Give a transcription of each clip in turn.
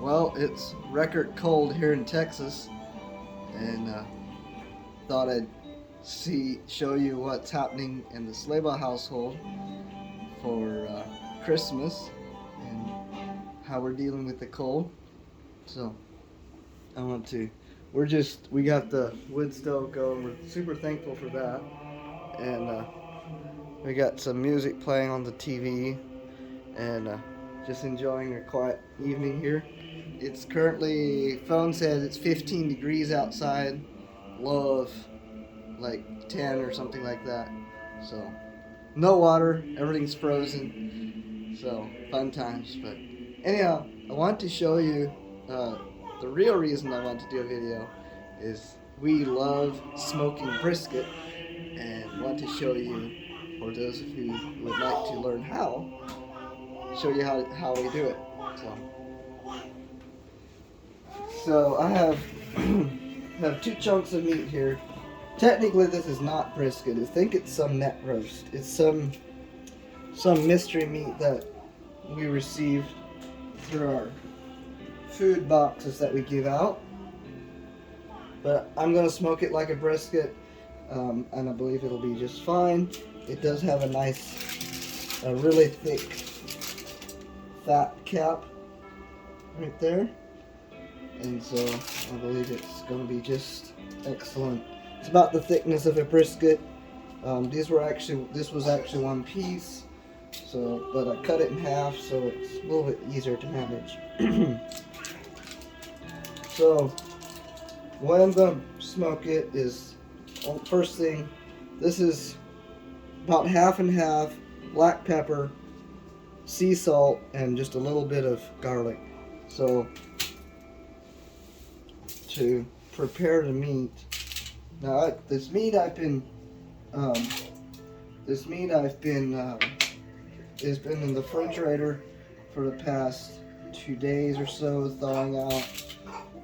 Well, it's record cold here in Texas, and thought I'd show you what's happening in the Sleba household for Christmas and how we're dealing with the cold. So I want to. We got the wood stove going. We're super thankful for that, and we got some music playing on the TV, and just enjoying a quiet evening here. It's currently, phone says it's 15 degrees outside, low of like 10 or something like that. So, no water, everything's frozen. So, fun times. But, anyhow, I want to show you uh, the real reason I want to do a video is we love smoking brisket and want to show you, for those of you who would like to learn how, show you how we do it. So, so I have have two chunks of meat here. Technically, this is not brisket. I think it's some net roast. It's some mystery meat that we received through our food boxes that we give out. But I'm gonna smoke it like a brisket, and I believe it'll be just fine. It does have a really thick fat cap right there, and so I believe it's gonna be just excellent. It's about the thickness of a brisket. This was actually one piece, so but I cut it in half so it's a little bit easier to manage. So the way I'm gonna smoke it is, first thing, this is about half and half black pepper, sea salt, and just a little bit of garlic. So to prepare the meat. Now, this meat I've been has been in the refrigerator for the past 2 days or so, thawing out.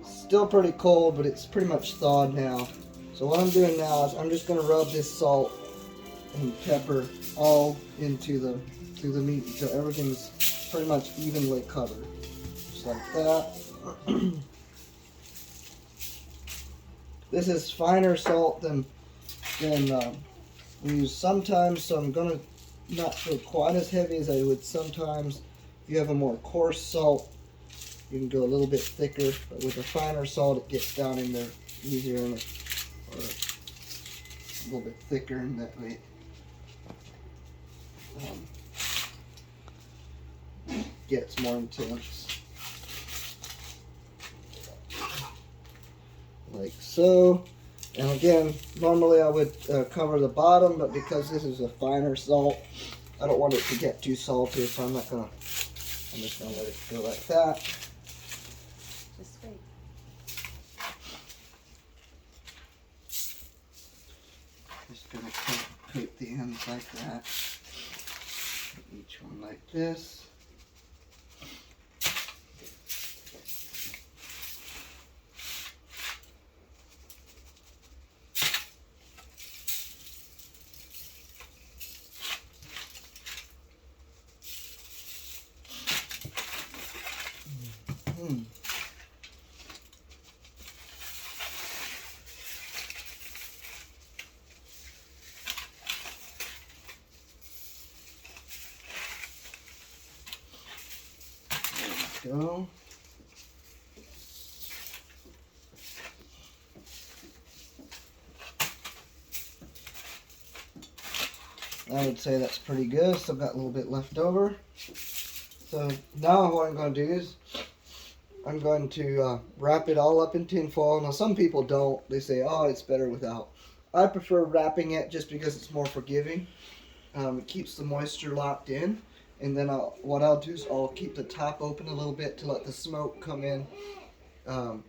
Still pretty cold, but it's pretty much thawed now. So what I'm doing now is I'm just going to rub this salt and pepper all into the meat until everything's pretty much evenly covered, just like that. This is finer salt than we use sometimes, so I'm gonna not go quite as heavy as I would sometimes. If you have a more coarse salt, you can go a little bit thicker, but with a finer salt, it gets down in there easier, or a little bit thicker, and that way gets more intense. Like so. And again, normally I would cover the bottom, but because this is a finer salt, I don't want it to get too salty, so I'm just gonna let it go like that. Just wait. Just gonna coat the ends like that. Each one like this. There we go. I would say that's pretty good. Still got a little bit left over. So now what I'm going to do is I'm going to wrap it all up in tin foil. Now some people don't. They say, oh, it's better without. I prefer wrapping it just because it's more forgiving. It keeps the moisture locked in. And then what I'll do is I'll keep the top open a little bit to let the smoke come in,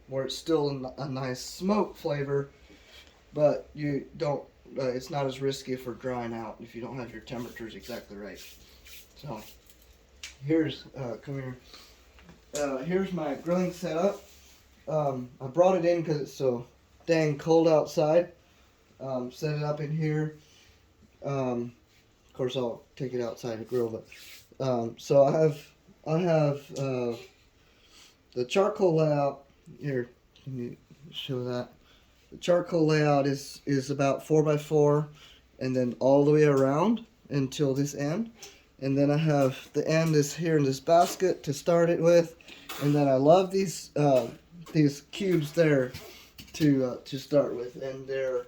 where it's still a nice smoke flavor, but you don't. It's not as risky for drying out if you don't have your temperatures exactly right. So here's come here. Here's my grilling setup. I brought it in because it's so dang cold outside. Set it up in here. Of course, I'll take it outside to grill, but so I have the charcoal layout here. Can you show that? The charcoal layout is about 4x4, and then all the way around until this end. And then I have the end is here in this basket to start it with, and then I love these cubes there to start with, and they're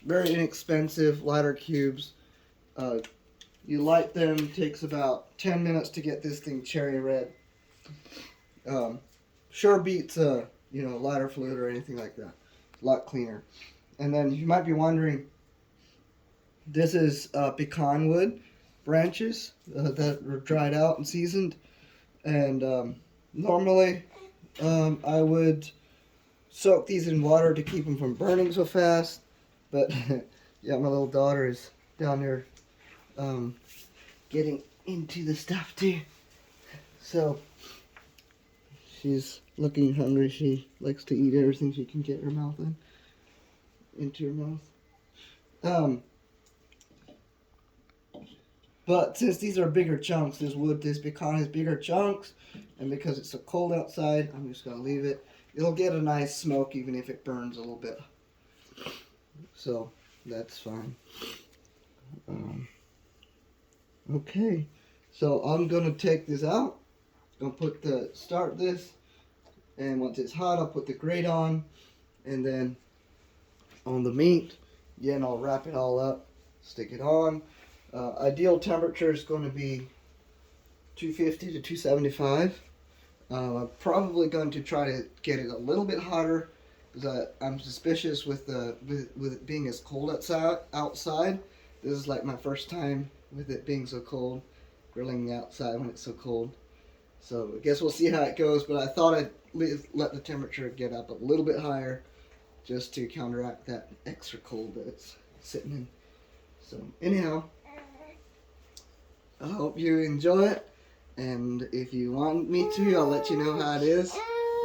very inexpensive lighter cubes. You light them, takes about 10 minutes to get this thing cherry red. Sure beats lighter fluid or anything like that. A lot cleaner. And then you might be wondering, this is pecan wood branches that were dried out and seasoned. And normally I would soak these in water to keep them from burning so fast. But yeah, my little daughter is down there getting into the stuff too. So she's looking hungry. She likes to eat everything she can get her mouth into her mouth. But since these are bigger chunks, this pecan has bigger chunks, and because it's so cold outside, I'm just gonna leave it. It'll get a nice smoke even if it burns a little bit. So that's fine. Okay, so I'm gonna take this out. Gonna start this, and once it's hot, I'll put the grate on, and then on the meat, again, I'll wrap it all up, stick it on. Ideal temperature is going to be 250 to 275. I'm probably going to try to get it a little bit hotter because I'm suspicious with it being as cold outside. This is like my first time with it being so cold, grilling outside when it's so cold. So I guess we'll see how it goes, but I thought I'd let the temperature get up a little bit higher just to counteract that extra cold that it's sitting in. So anyhow, I hope you enjoy it, and if you want me to, I'll let you know how it is.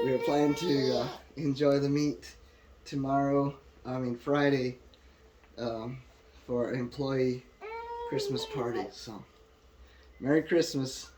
We're planning to enjoy the meat Friday, for our employee Christmas party. So, Merry Christmas.